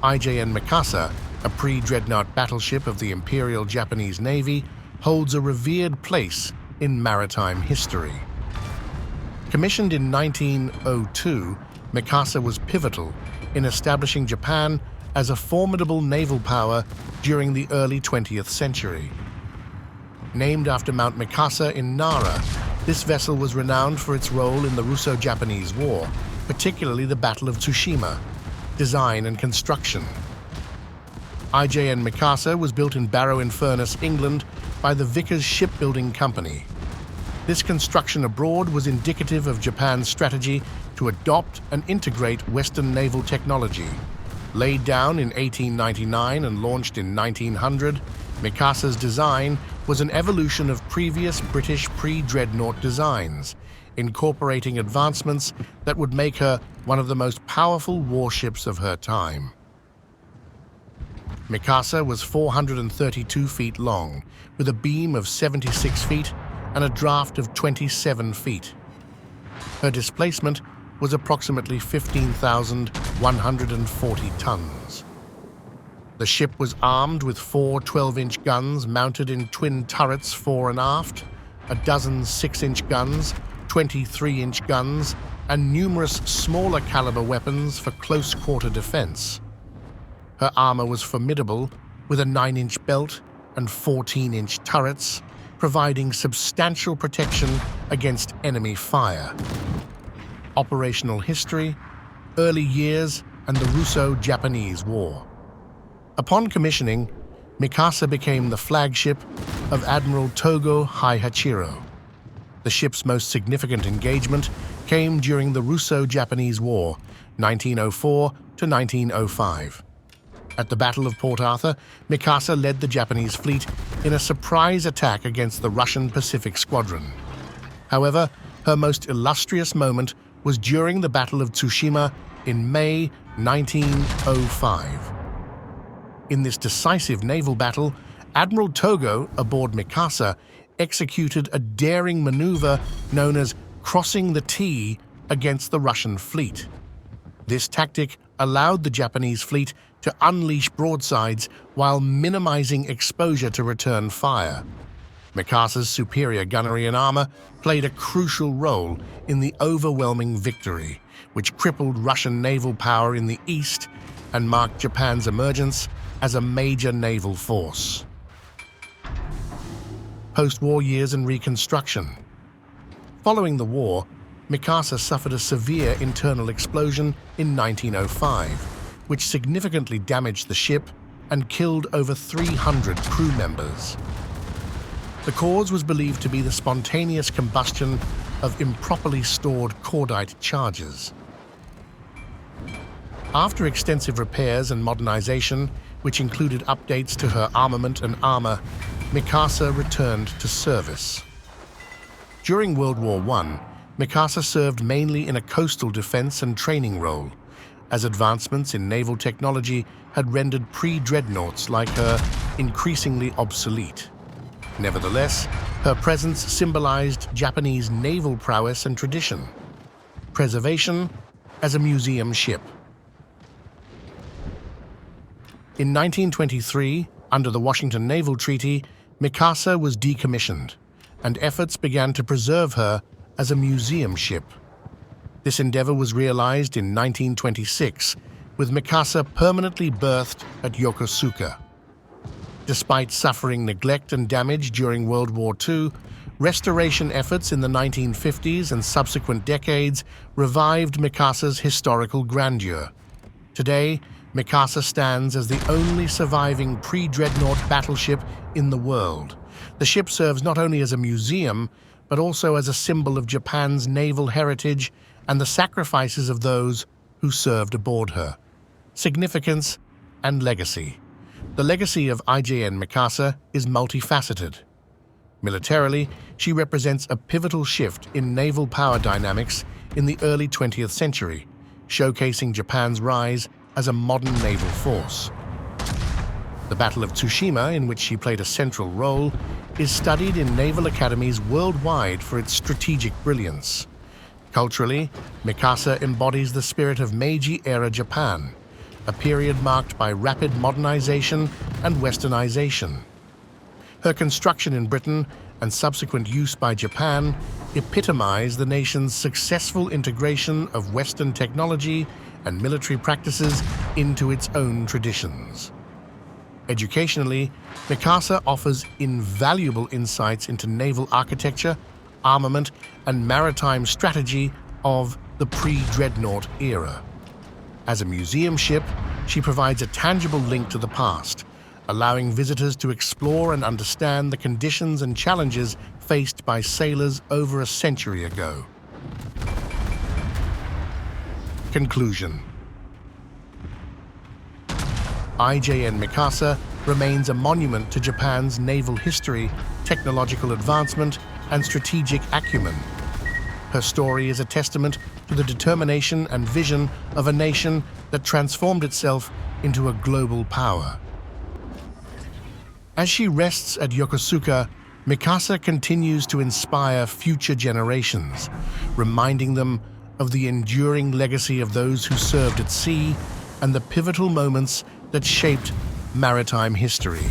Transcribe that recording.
IJN Mikasa, a pre-Dreadnaught battleship of the Imperial Japanese Navy, holds a revered place in maritime history. Commissioned in 1902, Mikasa was pivotal in establishing Japan as a formidable naval power during the early 20th century. Named after Mount Mikasa in Nara, this vessel was renowned for its role in the Russo-Japanese War, particularly the Battle of Tsushima, design and construction. IJN Mikasa was built in Barrow-in-Furness, England, by the Vickers Shipbuilding Company. This construction abroad was indicative of Japan's strategy to adopt and integrate Western naval technology. Laid down in 1899 and launched in 1900, Mikasa's design was an evolution of previous British pre-Dreadnaught designs, incorporating advancements that would make her one of the most powerful warships of her time. Mikasa was 432 feet long, with a beam of 76 feet and a draft of 27 feet. Her displacement was approximately 15,140 tons. The ship was armed with 4 12-inch guns mounted in twin turrets fore and aft, a dozen 6-inch guns, 23-inch guns, and numerous smaller caliber weapons for close-quarter defense. Her armor was formidable, with a 9-inch belt and 14-inch turrets, providing substantial protection against enemy fire. Operational history, early years, and the Russo-Japanese War. Upon commissioning, Mikasa became the flagship of Admiral Togo Haihachiro. The ship's most significant engagement came during the Russo-Japanese War, 1904 to 1905. At the Battle of Port Arthur, Mikasa led the Japanese fleet in a surprise attack against the Russian Pacific Squadron. However, her most illustrious moment was during the Battle of Tsushima in May 1905. In this decisive naval battle, Admiral Togo, aboard Mikasa, executed a daring maneuver known as crossing the T against the Russian fleet. This tactic allowed the Japanese fleet to unleash broadsides while minimizing exposure to return fire. Mikasa's superior gunnery and armor played a crucial role in the overwhelming victory, which crippled Russian naval power in the east and marked Japan's emergence as a major naval force. Post-war years and reconstruction. Following the war, Mikasa suffered a severe internal explosion in 1905, which significantly damaged the ship and killed over 300 crew members. The cause was believed to be the spontaneous combustion of improperly stored cordite charges. After extensive repairs and modernization, which included updates to her armament and armor, Mikasa returned to service. During World War I, Mikasa served mainly in a coastal defense and training role, as advancements in naval technology had rendered pre-dreadnoughts like her increasingly obsolete. Nevertheless, her presence symbolized Japanese naval prowess and tradition. Preservation as a museum ship. In 1923, under the Washington Naval Treaty, Mikasa was decommissioned, and efforts began to preserve her as a museum ship. This endeavor was realized in 1926, with Mikasa permanently berthed at Yokosuka. Despite suffering neglect and damage during World War II, restoration efforts in the 1950s and subsequent decades revived Mikasa's historical grandeur. Today, Mikasa stands as the only surviving pre-Dreadnaught battleship in the world. The ship serves not only as a museum, but also as a symbol of Japan's naval heritage and the sacrifices of those who served aboard her. Significance and legacy. The legacy of IJN Mikasa is multifaceted. Militarily, she represents a pivotal shift in naval power dynamics in the early 20th century, showcasing Japan's rise as a modern naval force. The Battle of Tsushima, in which she played a central role, is studied in naval academies worldwide for its strategic brilliance. Culturally, Mikasa embodies the spirit of Meiji-era Japan, a period marked by rapid modernization and westernization. Her construction in Britain and subsequent use by Japan epitomize the nation's successful integration of Western technology and military practices into its own traditions. Educationally, Mikasa offers invaluable insights into naval architecture, armament, and maritime strategy of the pre-Dreadnaught era. As a museum ship, she provides a tangible link to the past, allowing visitors to explore and understand the conditions and challenges faced by sailors over a century ago. Conclusion. IJN Mikasa remains a monument to Japan's naval history, technological advancement, and strategic acumen. Her story is a testament to the determination and vision of a nation that transformed itself into a global power. As she rests at Yokosuka, Mikasa continues to inspire future generations, reminding them of the enduring legacy of those who served at sea and the pivotal moments that shaped maritime history.